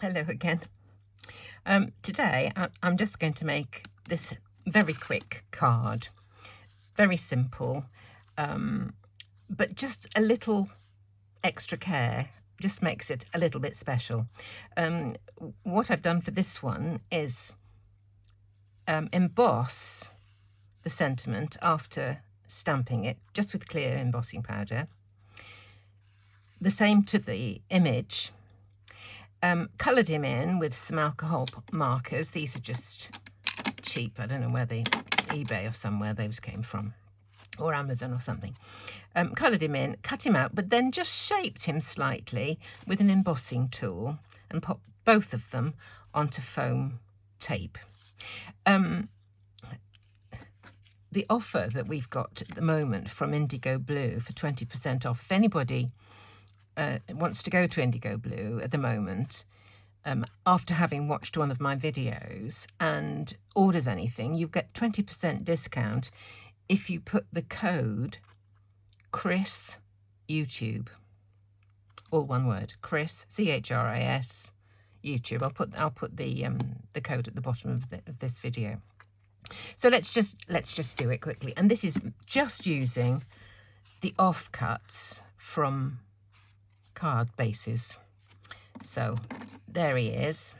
Hello again. Today I'm just going to make this very quick card. Very simple, but just a little extra care just makes it a little bit special. What I've done for this one is emboss the sentiment after stamping it, just with clear embossing powder. The same to the image. Coloured him in with some alcohol markers. These are just cheap. I don't know where eBay or somewhere those came from, or Amazon or something. Coloured him in, cut him out, but then just shaped him slightly with an embossing tool and popped both of them onto foam tape. The offer that we've got at the moment from Indigo Blue for 20% off, if anybody wants to go to Indigo Blue at the moment, after having watched one of my videos and orders anything, you get 20% discount if you put the code Chris YouTube, all one word, Chris, CHRIS, YouTube. I'll put the code at the bottom of this video. So let's just do it quickly. And this is just using the offcuts from card bases. So there he is.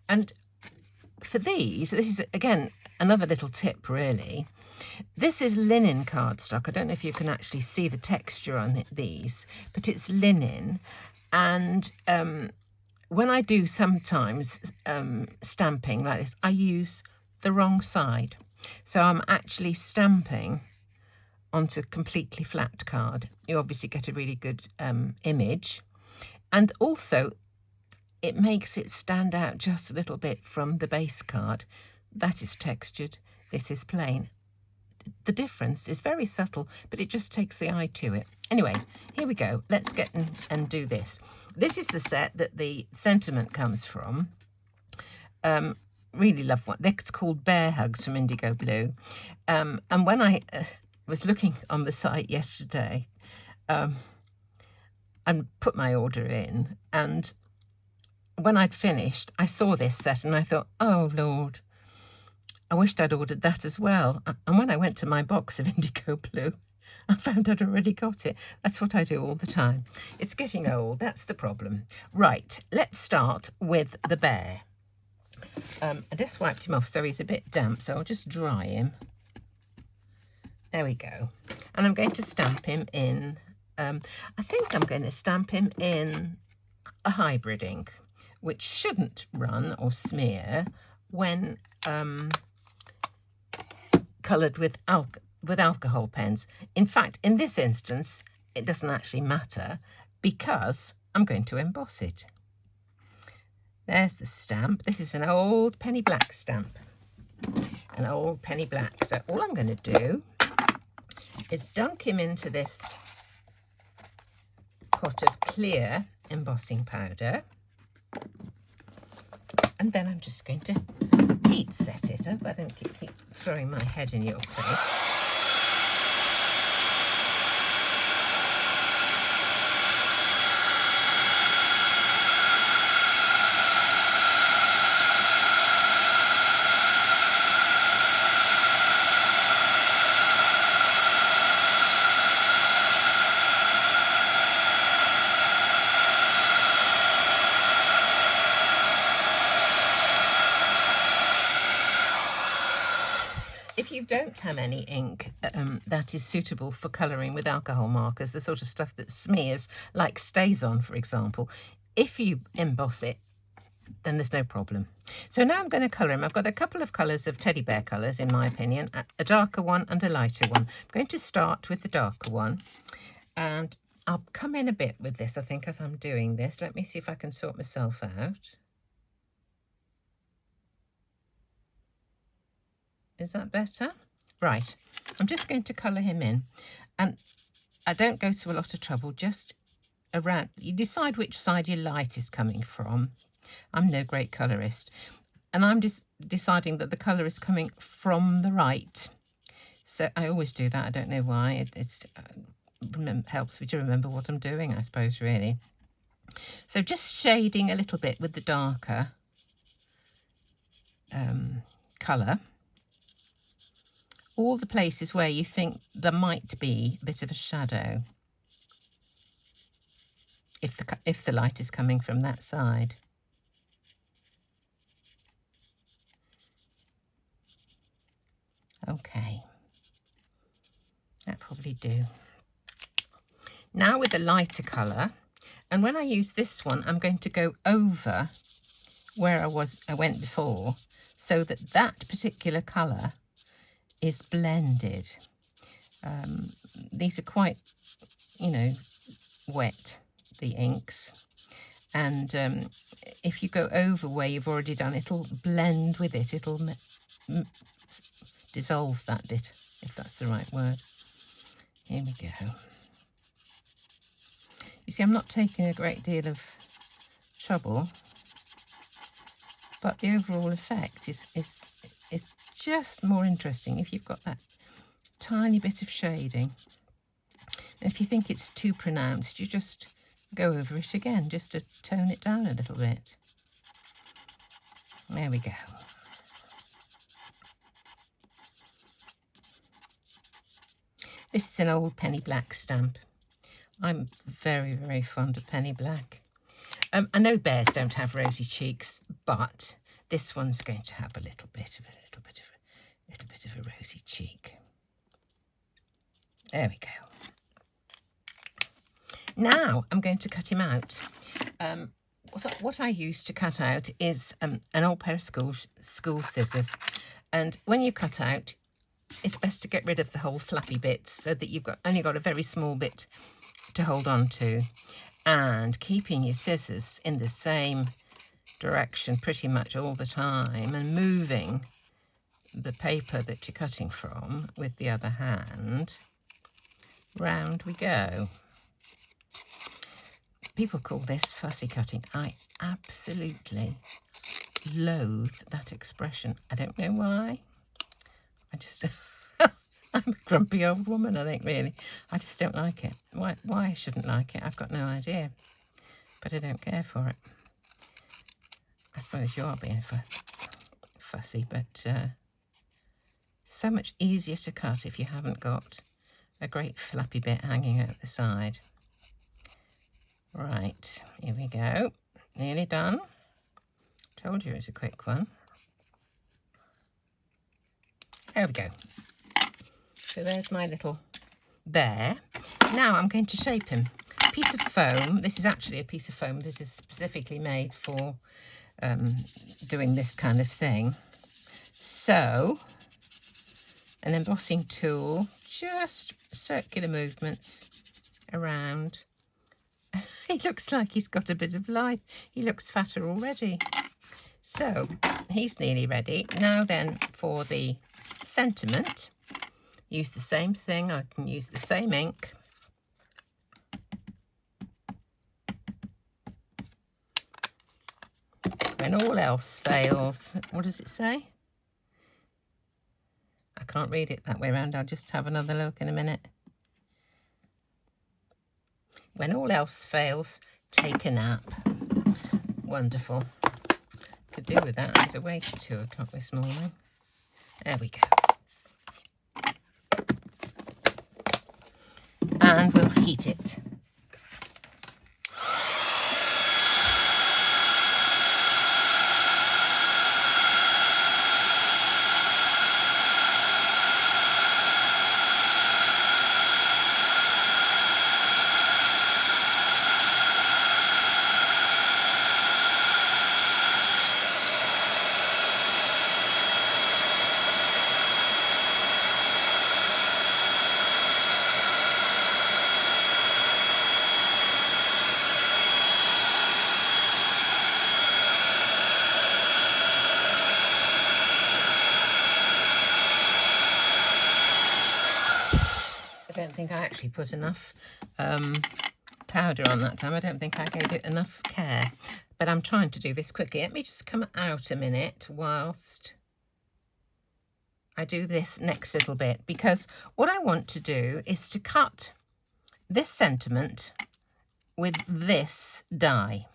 And for these, this is again another little tip really. This is linen cardstock. I don't know if you can actually see the texture on these, but it's linen. And when I do sometimes stamping like this, I use the wrong side. So I'm actually stamping onto completely flat card. You obviously get a really good image, and also it makes it stand out just a little bit from the base card. That is textured, this is plain. The difference is very subtle, but it just takes the eye to it. Anyway, here we go. Let's get and do this. This is the set that the sentiment comes from. Really love one. It's called Bear Hugs from Indigo Blue. And when I was looking on the site yesterday and put my order in, and when I'd finished, I saw this set and I thought, oh Lord, I wished I'd ordered that as well. And when I went to my box of Indigo Blue, I found I'd already got it. That's what I do all the time. It's getting old, that's the problem. Right, let's start with the bear. I just wiped him off, so he's a bit damp, so I'll just dry him. There we go. And I'm going to stamp him in, I think I'm going to stamp him in a hybrid ink, which shouldn't run or smear when coloured with alcohol pens. In fact, in this instance, it doesn't actually matter because I'm going to emboss it. There's the stamp. This is an old penny black stamp. An old penny black. So all I'm going to do is dunk him into this pot of clear embossing powder. And then I'm just going to heat set it up. I don't keep throwing my head in your face. If you don't have any ink that is suitable for colouring with alcohol markers, the sort of stuff that smears, like StazOn, for example, if you emboss it, then there's no problem. So now I'm going to colour him. I've got a couple of colours of teddy bear colours, in my opinion, a darker one and a lighter one. I'm going to start with the darker one, and I'll come in a bit with this, I think, as I'm doing this. Let me see if I can sort myself out. Is that better? Right, I'm just going to colour him in, and I don't go to a lot of trouble, just around. You decide which side your light is coming from. I'm no great colourist, and I'm just deciding that the colour is coming from the right. So I always do that. I don't know why. It helps me to remember what I'm doing, I suppose, really. So just shading a little bit with the darker colour. All the places where you think there might be a bit of a shadow, if the light is coming from that side. Okay, that probably do. Now with a lighter colour, and when I use this one, I'm going to go over where I went before, so that that particular colour is blended. These are quite, you know, wet, the inks, and if you go over where you've already done, it'll blend with it. It'll dissolve that bit, if that's the right word. Here we go. You see, I'm not taking a great deal of trouble, but the overall effect is just more interesting if you've got that tiny bit of shading. And if you think it's too pronounced, you just go over it again, just to tone it down a little bit. There we go. This is an old Penny Black stamp. I'm very, very fond of Penny Black. I know bears don't have rosy cheeks, but this one's going to have a little bit of a rosy cheek. There we go. Now I'm going to cut him out. What I use to cut out is an old pair of school scissors, and when you cut out, it's best to get rid of the whole flappy bits so that you've only got a very small bit to hold on to, and keeping your scissors in the same direction pretty much all the time, and moving the paper that you're cutting from with the other hand. Round we go. People call this fussy cutting. I absolutely loathe that expression. I don't know why. I just I'm a grumpy old woman, I think, really. I just don't like it. Why I shouldn't like it, I've got no idea. But I don't care for it. I suppose you are being fussy, but so much easier to cut if you haven't got a great flappy bit hanging out the side. Right, here we go. Nearly done. Told you it was a quick one. There we go. So there's my little bear. Now I'm going to shape him. A piece of foam. This is actually a piece of foam that is specifically made for doing this kind of thing. So, an embossing tool, just circular movements around. He looks like he's got a bit of life. He looks fatter already. So, he's nearly ready. Now then, for the sentiment, use the same thing. I can use the same ink. When all else fails, what does it say? I can't read it that way around. I'll just have another look in a minute. When all else fails, take a nap. Wonderful. Could do with that. I was awake at 2 o'clock this morning. There we go. And we'll heat it. I don't think I actually put enough powder on that time. I don't think I gave it enough care. But I'm trying to do this quickly. Let me just come out a minute whilst I do this next little bit, because what I want to do is to cut this sentiment with this die.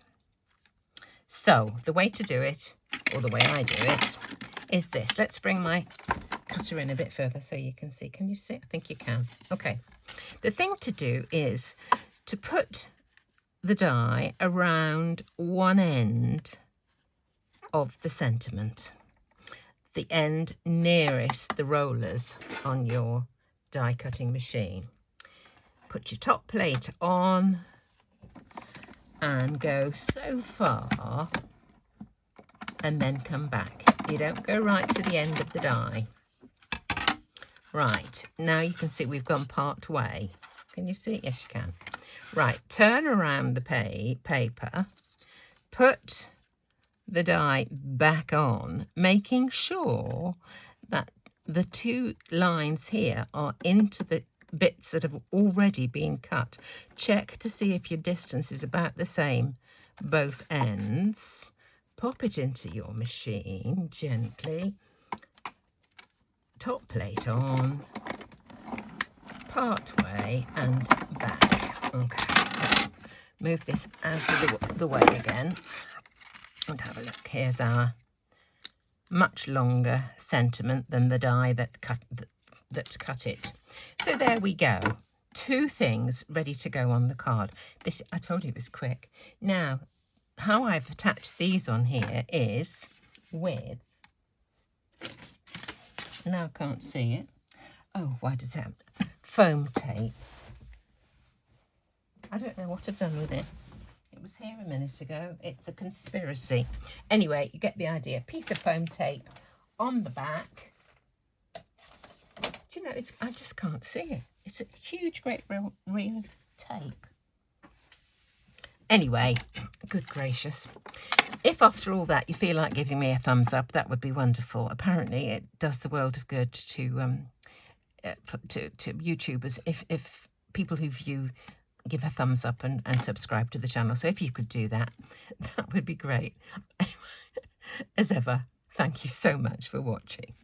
So the way to do it, or the way I do it, is this. Let's bring my cutter in a bit further so you can see. Can you see? I think you can. Okay. The thing to do is to put the die around one end of the sentiment, the end nearest the rollers on your die cutting machine. Put your top plate on and go so far and then come back. You don't go right to the end of the die. Right, now you can see we've gone part way. Can you see? Yes, you can. Right, turn around the paper, put the die back on, making sure that the two lines here are into the bits that have already been cut. Check to see if your distance is about the same, both ends. Pop it into your machine gently. Top plate on, part way and back. Okay, move this out of the way again and have a look. Here's our much longer sentiment than the die that cut it. So there we go. Two things ready to go on the card. This, I told you, it was quick. Now, how I've attached these on here is with, now I can't see it. Oh, why does that? Foam tape. I don't know what I've done with it. It was here a minute ago. It's a conspiracy. Anyway, you get the idea. Piece of foam tape on the back. Do you know, I just can't see it. It's a huge, great, real tape. Anyway, good gracious. If after all that you feel like giving me a thumbs up, that would be wonderful. Apparently, it does the world of good to YouTubers if people who view give a thumbs up and subscribe to the channel. So if you could do that, that would be great. As ever, thank you so much for watching.